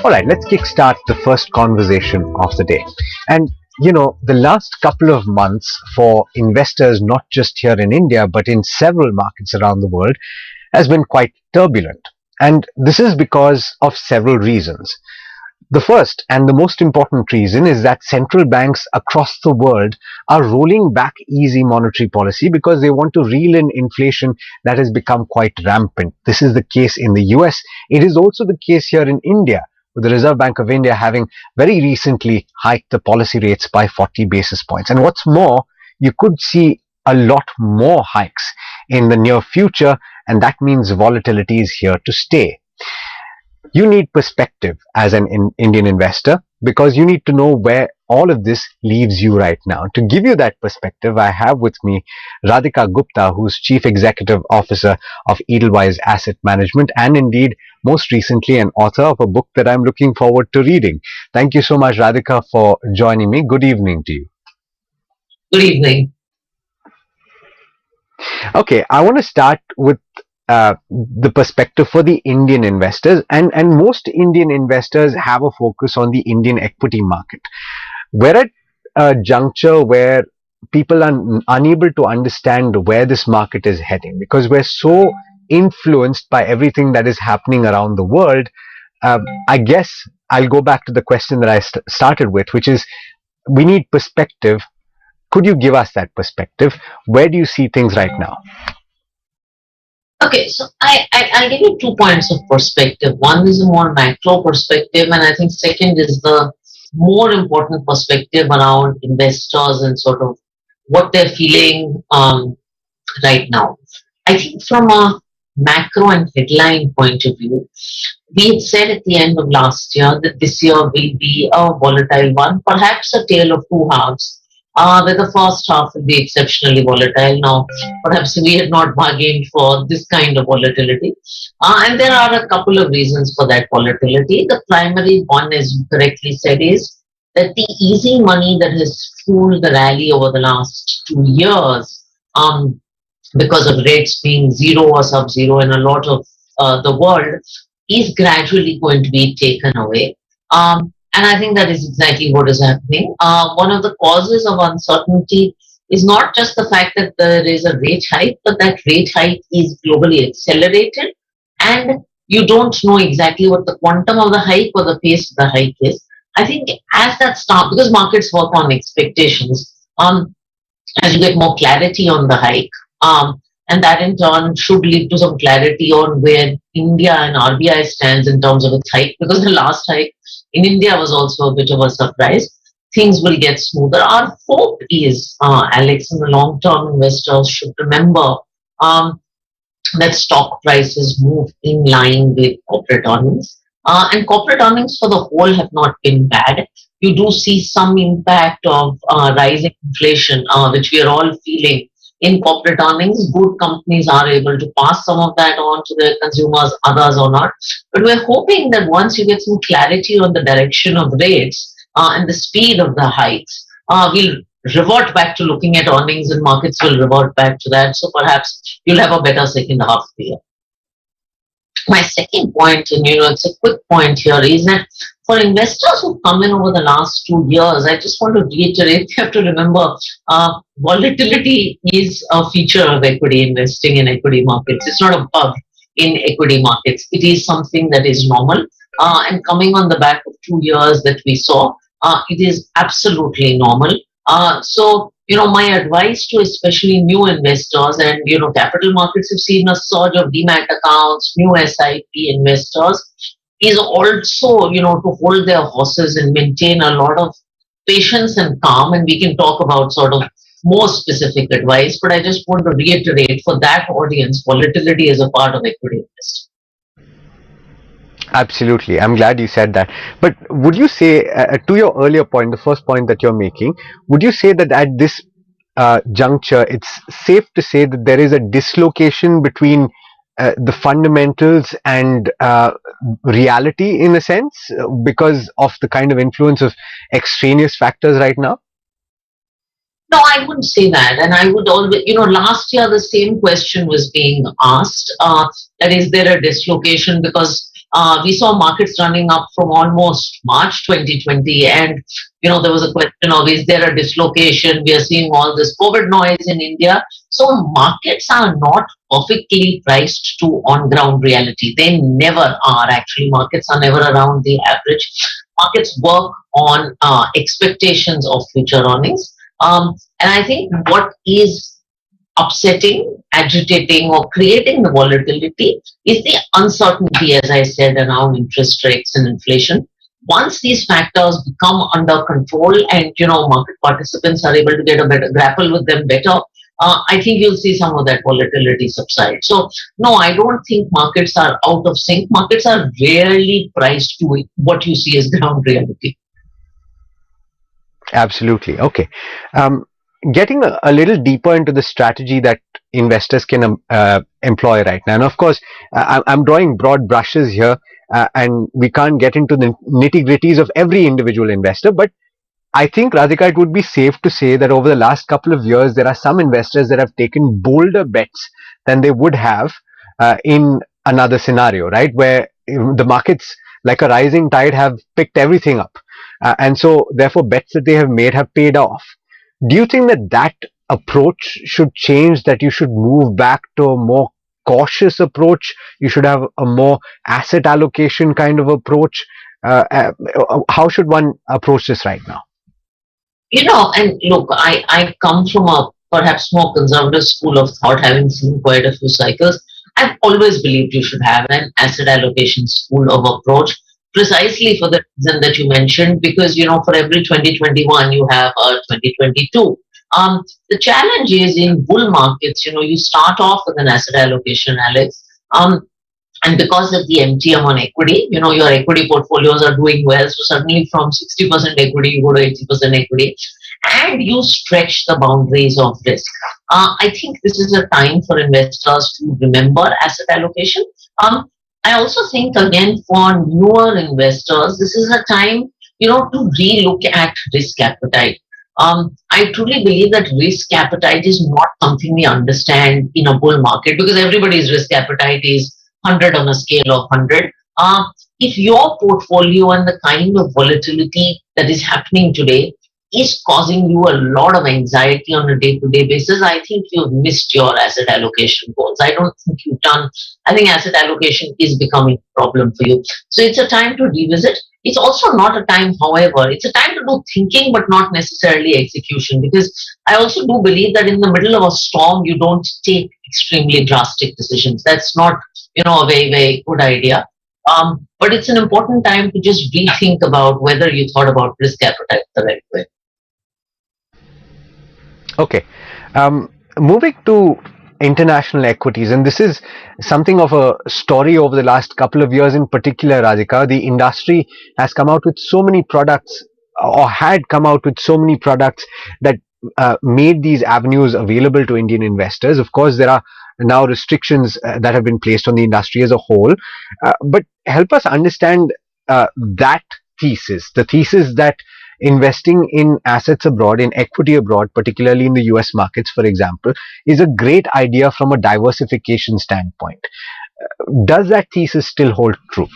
All right, let's kickstart the first conversation of the day. And the last couple of months for investors, not just here in India, but in several markets around the world, has been quite turbulent. And this is because of several reasons. The first and the most important reason is that central banks across the world are rolling back easy monetary policy because they want to reel in inflation that has become quite rampant. This is the case in the US. It is also the case here in India, with the Reserve Bank of India having very recently hiked the policy rates by 40 basis points. And what's more, you could see a lot more hikes in the near future, and that means volatility is here to stay. You need perspective as an Indian investor because you need to know where all of this leaves you right now. To give you that perspective, I have with me Radhika Gupta, who's Chief Executive Officer of Edelweiss Asset Management and indeed most recently an author of a book that I'm looking forward to reading. Thank you so much, Radhika, for joining me. Good evening to you. Good evening. Okay, I want to start with the perspective for the Indian investors, and most Indian investors have a focus on the Indian equity market. We're at a juncture where people are unable to understand where this market is heading because we're so influenced by everything that is happening around the world. I guess I'll go back to the question that I started with, which is we need perspective. Could you give us that perspective? Where do you see things right now? Okay, so I'll give you 2 points of perspective. One is a more macro perspective, and I think second is the more important perspective around investors and sort of what they're feeling right now. I think from a macro and headline point of view, we had said at the end of last year that this year will be a volatile one, perhaps a tale of two halves. Where the first half will be exceptionally volatile. Now, perhaps we had not bargained for this kind of volatility. And there are a couple of reasons for that volatility. The primary one, as you correctly said, is that the easy money that has fueled the rally over the last 2 years, because of rates being zero or sub-zero in a lot of the world, is gradually going to be taken away. And I think that is exactly what is happening. One of the causes of uncertainty is not just the fact that there is a rate hike, but that rate hike is globally accelerated, and you don't know exactly what the quantum of the hike or the pace of the hike is. I think as that starts, because markets work on expectations, as you get more clarity on the hike, and that in turn should lead to some clarity on where India and RBI stands in terms of its hike, because the last hike in India was also a bit of a surprise. Things will get smoother. Our hope is, Alex, and the long-term investors should remember that stock prices move in line with corporate earnings. And corporate earnings for the whole have not been bad. You do see some impact of rising inflation, which we are all feeling in corporate earnings. Good companies are able to pass some of that on to their consumers, others or not. But we're hoping that once you get some clarity on the direction of rates and the speed of the hikes, we'll revert back to looking at earnings and markets will revert back to that. So perhaps you'll have a better second half of the year. My second point, and it's a quick point here, is that for investors who've come in over the last 2 years, I just want to reiterate, you have to remember, volatility is a feature of equity investing in equity markets. It's not a bug in equity markets. It is something that is normal. And coming on the back of 2 years that we saw, it is absolutely normal. So, my advice to especially new investors, and, capital markets have seen a surge of demat accounts, new SIP investors, is also, to hold their horses and maintain a lot of patience and calm. And we can talk about sort of more specific advice, but I just want to reiterate for that audience, volatility is a part of equity investing. Absolutely. I'm glad you said that. But would you say, to your earlier point, the first point that you're making, would you say that at this juncture, it's safe to say that there is a dislocation between the fundamentals and reality in a sense because of the kind of influence of extraneous factors right now? No, I wouldn't say that. And I would always, last year the same question was being asked. That is there a dislocation? Because We saw markets running up from almost March 2020, and there was a question of, is there a dislocation? We are seeing all this COVID noise in India. So markets are not perfectly priced to on ground reality. They never are. Actually, markets are never around the average. Markets work on expectations of future earnings. And I think what is upsetting, agitating, or creating the volatility is the uncertainty, as I said, around interest rates and inflation. Once these factors become under control and market participants are able to get a better grapple with them better, I think you'll see some of that volatility subside. So no, I don't think markets are out of sync. Markets are rarely priced to what you see as ground reality. Absolutely. Okay. Um, Getting a little deeper into the strategy that investors can employ right now. And of course, I'm drawing broad brushes here, and we can't get into the nitty gritties of every individual investor. But I think, Radhika, it would be safe to say that over the last couple of years, there are some investors that have taken bolder bets than they would have in another scenario, right? Where the markets, like a rising tide, have picked everything up. And so, therefore, bets that they have made have paid off. Do you think that that approach should change, that you should move back to a more cautious approach? You should have a more asset allocation kind of approach? How should one approach this right now? And look, I come from a perhaps more conservative school of thought, having seen quite a few cycles. I've always believed you should have an asset allocation school of approach, precisely for the reason that you mentioned, because, for every 2021, you have a 2022. The challenge is in bull markets, you start off with an asset allocation, Alex. And because of the MTM on equity, your equity portfolios are doing well. So suddenly from 60% equity, you go to 80% equity, and you stretch the boundaries of risk. I think this is a time for investors to remember asset allocation. I also think, again, for newer investors, this is a time, to relook at risk appetite. I truly believe that risk appetite is not something we understand in a bull market, because everybody's risk appetite is 100 on a scale of 100. If your portfolio and the kind of volatility that is happening today is causing you a lot of anxiety on a day-to-day basis, I think you've missed your asset allocation goals. I don't think you've done. I think asset allocation is becoming a problem for you. So it's a time to revisit. It's also not a time, however, it's a time to do thinking, but not necessarily execution, because I also do believe that in the middle of a storm, you don't take extremely drastic decisions. That's not, a very, very good idea. But it's an important time to just rethink about whether you thought about risk appetite the right way. Okay. Moving to international equities, and this is something of a story over the last couple of years in particular, Radhika. The industry has come out with so many products, or had come out with so many products that made these avenues available to Indian investors. Of course, there are now restrictions that have been placed on the industry as a whole. But help us understand that thesis, the thesis that investing in assets abroad, in equity abroad, particularly in the US markets, for example, is a great idea from a diversification standpoint. Does that thesis still hold true?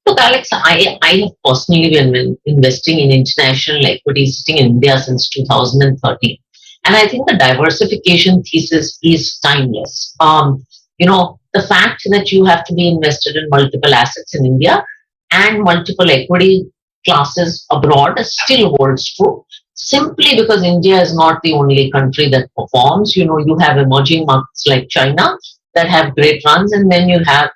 Look, Alex, I have personally been investing in international equities sitting in India since 2013. And I think the diversification thesis is timeless. The fact that you have to be invested in multiple assets in India and multiple equity classes abroad still holds true, simply because India is not the only country that performs. You have emerging markets like China that have great runs, and then you have,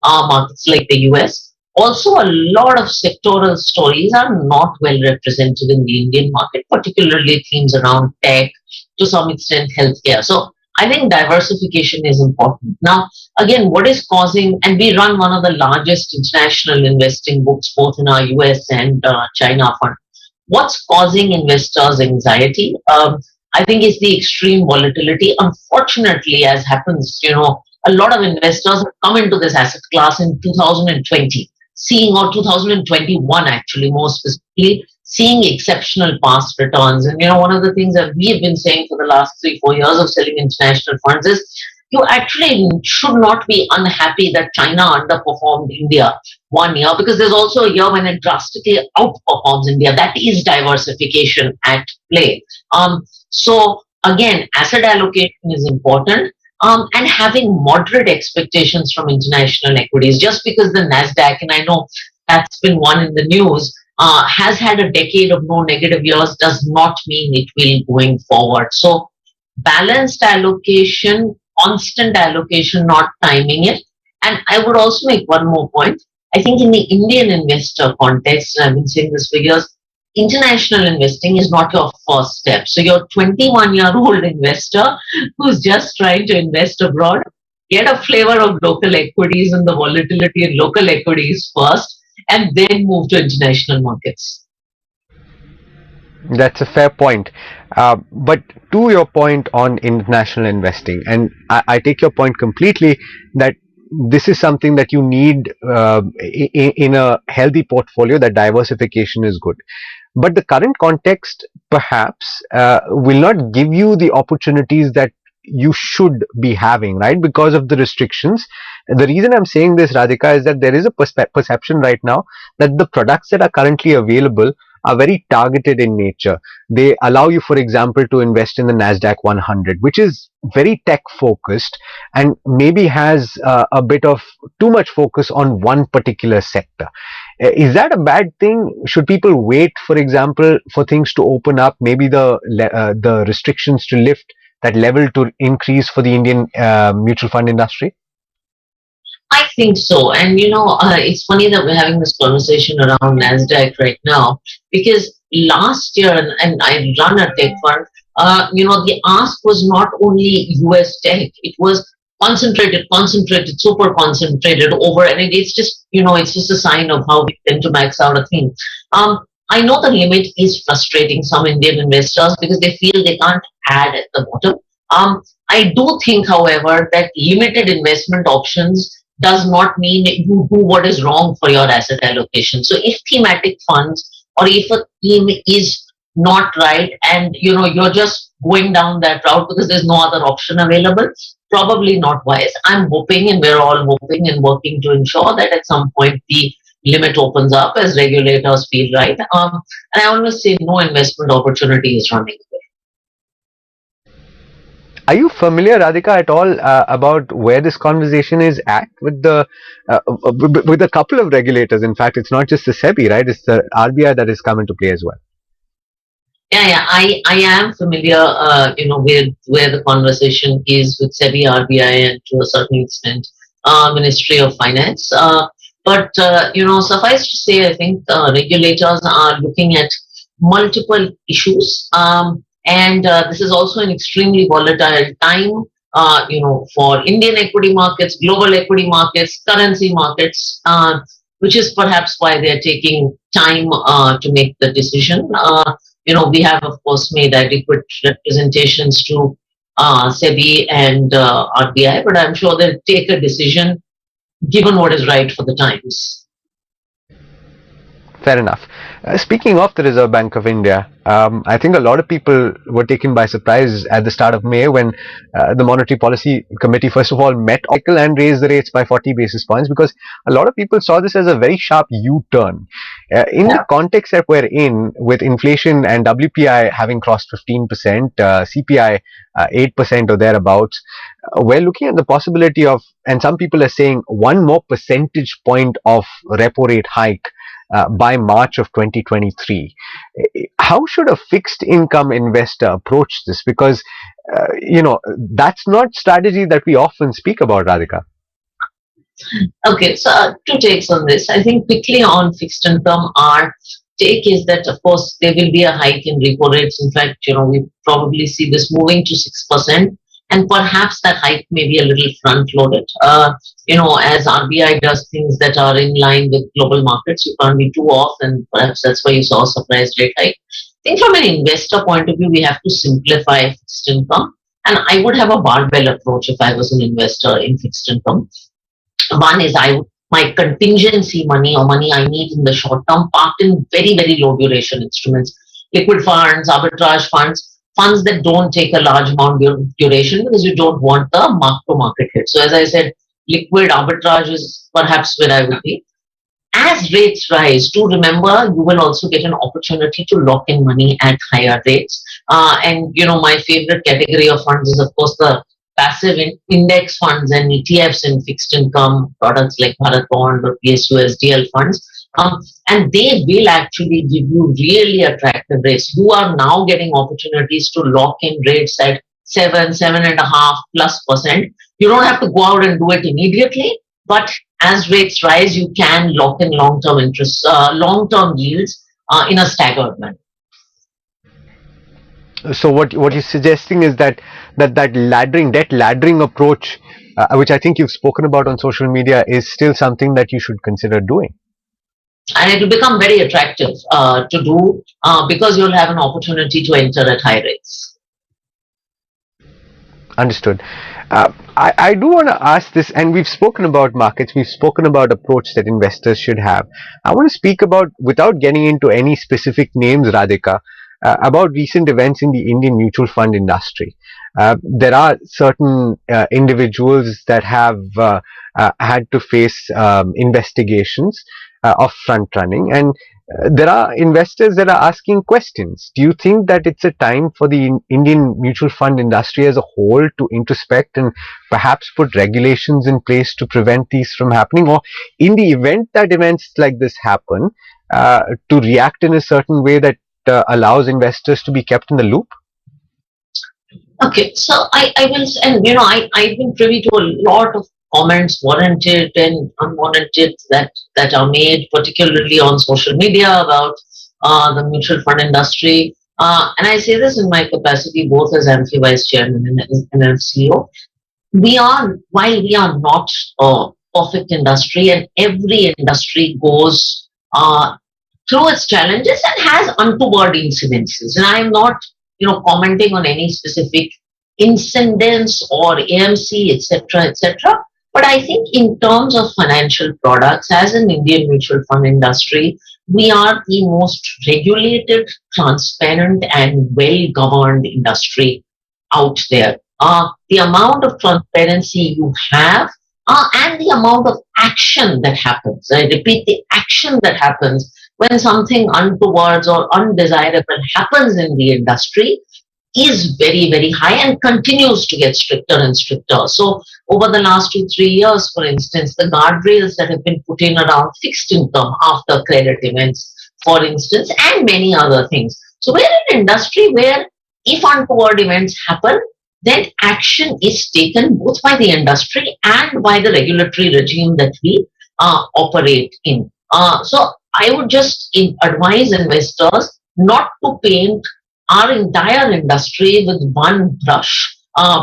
markets like the US. Also, a lot of sectoral stories are not well represented in the Indian market, particularly themes around tech, to some extent healthcare. So I think diversification is important. Now, again, what is causing, and we run one of the largest international investing books, both in our US and China fund. What's causing investors anxiety? I think is the extreme volatility. Unfortunately, as happens, a lot of investors have come into this asset class in 2020, seeing, or 2021 actually, more specifically, seeing exceptional past returns. And one of the things that we have been saying for the last 3-4 years of selling international funds is, you actually should not be unhappy that China underperformed India one year, because there's also a year when it drastically outperforms India. That is diversification at play. So again, asset allocation is important. And having moderate expectations from international equities. Just because the Nasdaq, and I know that's been one in the news, has had a decade of no negative years, does not mean it will going forward. So balanced allocation, constant allocation, not timing it. And I would also make one more point. I think in the Indian investor context, and I've been saying this for years, international investing is not your first step. So your 21-year-old investor who's just trying to invest abroad, get a flavor of local equities and the volatility in local equities first, and then move to international markets. That's a fair point. But to your point on international investing, and I take your point completely that this is something that you need in a healthy portfolio, that diversification is good. But the current context perhaps will not give you the opportunities that you should be having, right? Because of the restrictions. The reason I'm saying this, Radhika, is that there is a perception right now that the products that are currently available are very targeted in nature. They allow you, for example, to invest in the NASDAQ 100, which is very tech focused and maybe has a bit of too much focus on one particular sector. Is that a bad thing? Should people wait, for example, for things to open up, maybe the restrictions to lift, that level to increase for the Indian mutual fund industry? I think so. And it's funny that we're having this conversation around NASDAQ right now, because last year, and I run a tech fund, the ask was not only US tech, it was concentrated, super concentrated over, and it's just, it's just a sign of how we tend to max out a thing. I know the limit is frustrating some Indian investors because they feel they can't add at the bottom. I do think, however, that limited investment options does not mean you do what is wrong for your asset allocation. So if thematic funds, or if a theme is not right, and you're just going down that route because there's no other option available, probably not wise. I'm hoping, and we're all hoping and working to ensure that at some point the limit opens up as regulators feel right. And I always say no investment opportunity is running away. Are you familiar, Radhika, at all about where this conversation is at with the with a couple of regulators? In fact, it's not just the SEBI, right? It's the RBI that has come into play as well. Yeah, I am familiar, with where the conversation is with Sebi RBI and to a certain extent, Ministry of Finance. But suffice to say, I think regulators are looking at multiple issues, and this is also an extremely volatile time. For Indian equity markets, global equity markets, currency markets, which is perhaps why they are taking time to make the decision. We have, of course, made adequate representations to SEBI and RBI, but I'm sure they'll take a decision given what is right for the times. Fair enough. Speaking of the Reserve Bank of India, I think a lot of people were taken by surprise at the start of May when the Monetary Policy Committee, first of all, met and raised the rates by 40 basis points, because a lot of people saw this as a very sharp U-turn. In the context that we're in, with inflation and WPI having crossed 15%, CPI 8% or thereabouts, we're looking at the possibility of, and some people are saying, one more percentage point of repo rate hike by March of 2023. How should a fixed income investor approach this? Because, that's not strategy that we often speak about, Radhika. Okay, so two takes on this. I think quickly on fixed income, our take is that, of course, there will be a hike in repo rates. In fact, we probably see this moving to 6%, and perhaps that hike may be a little front loaded. As RBI does things that are in line with global markets, you can't be too off, and perhaps that's why you saw a surprise rate hike. I think from an investor point of view, we have to simplify fixed income, and I would have a barbell approach if I was an investor in fixed income. One is my contingency money, or money I need in the short term, parked in very, very low duration instruments, liquid funds, arbitrage funds. funds that don't take a large amount duration because you don't want the mark to market hit. So as I said, liquid arbitrage is perhaps where I would be. As rates rise, do remember you will also get an opportunity to lock in money at higher rates. And my favorite category of funds is of course the passive index funds and ETFs in fixed income products like Bharat Bond or PSUSDL funds. And they will actually give you really attractive rates. You are now getting opportunities to lock in rates at 7.5+ percent. You don't have to go out and do it immediately, but as rates rise, you can lock in long-term interest, long-term yields in a staggered manner. So what you're suggesting is that laddering, debt laddering approach, which I think you've spoken about on social media, is still something that you should consider doing. And it will become very attractive to do because you'll have an opportunity to enter at high rates. Understood. I do want to ask this, and we've spoken about markets, we've spoken about approach that investors should have. I want to speak about, without getting into any specific names, Radhika, about recent events in the Indian mutual fund industry. There are certain individuals that have had to face investigations of front running, and there are investors that are asking questions. Do you think that it's a time for the Indian mutual fund industry as a whole to introspect and perhaps put regulations in place to prevent these from happening, or in the event that events like this happen, to react in a certain way that allows investors to be kept in the loop? Okay, so I will, and I've been privy to a lot of comments, warranted and unwarranted, that are made, particularly on social media, about the mutual fund industry. And I say this in my capacity both as AMFI Vice Chairman and as CEO. While we are not a perfect industry, and every industry goes through its challenges and has untoward incidences. And I'm not, commenting on any specific incidents or AMC, etc., etc. But I think in terms of financial products, as an Indian mutual fund industry, we are the most regulated, transparent, and well-governed industry out there. The amount of transparency you have and the amount of action that happens, I repeat, the action that happens when something untoward or undesirable happens in the industry is very, very high and continues to get stricter and stricter. So over the last 2-3 years, for instance, the guardrails that have been put in around fixed income after credit events, for instance, and many other things. So we're in an industry where if untoward events happen, then action is taken both by the industry and by the regulatory regime that we operate in. So I would just advise investors not to paint our entire industry with one brush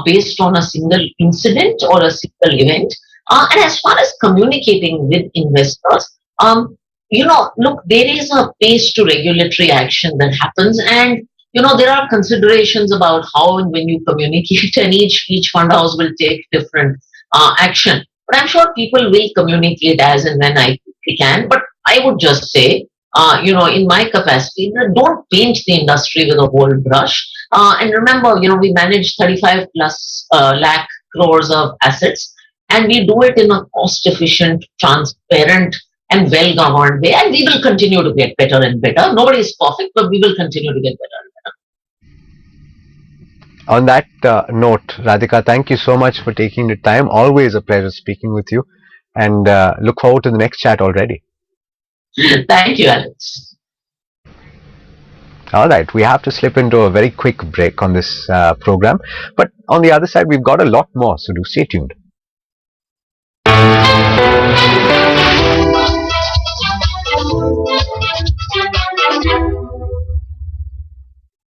based on a single incident or a single event. And as far as communicating with investors, look, there is a pace to regulatory action that happens, and there are considerations about how and when you communicate, and each fund house will take different action. But I'm sure people will communicate as and when we can. But I would just say, in my capacity, don't paint the industry with a whole brush. And remember, we manage 35 plus lakh crores of assets, and we do it in a cost-efficient, transparent, and well-governed way. And we will continue to get better and better. Nobody is perfect, but we will continue to get better and better. On that note, Radhika, thank you so much for taking the time. Always a pleasure speaking with you, and look forward to the next chat already. Thank you, Alex. All right, we have to slip into a very quick break on this program, but on the other side, we've got a lot more, so do stay tuned.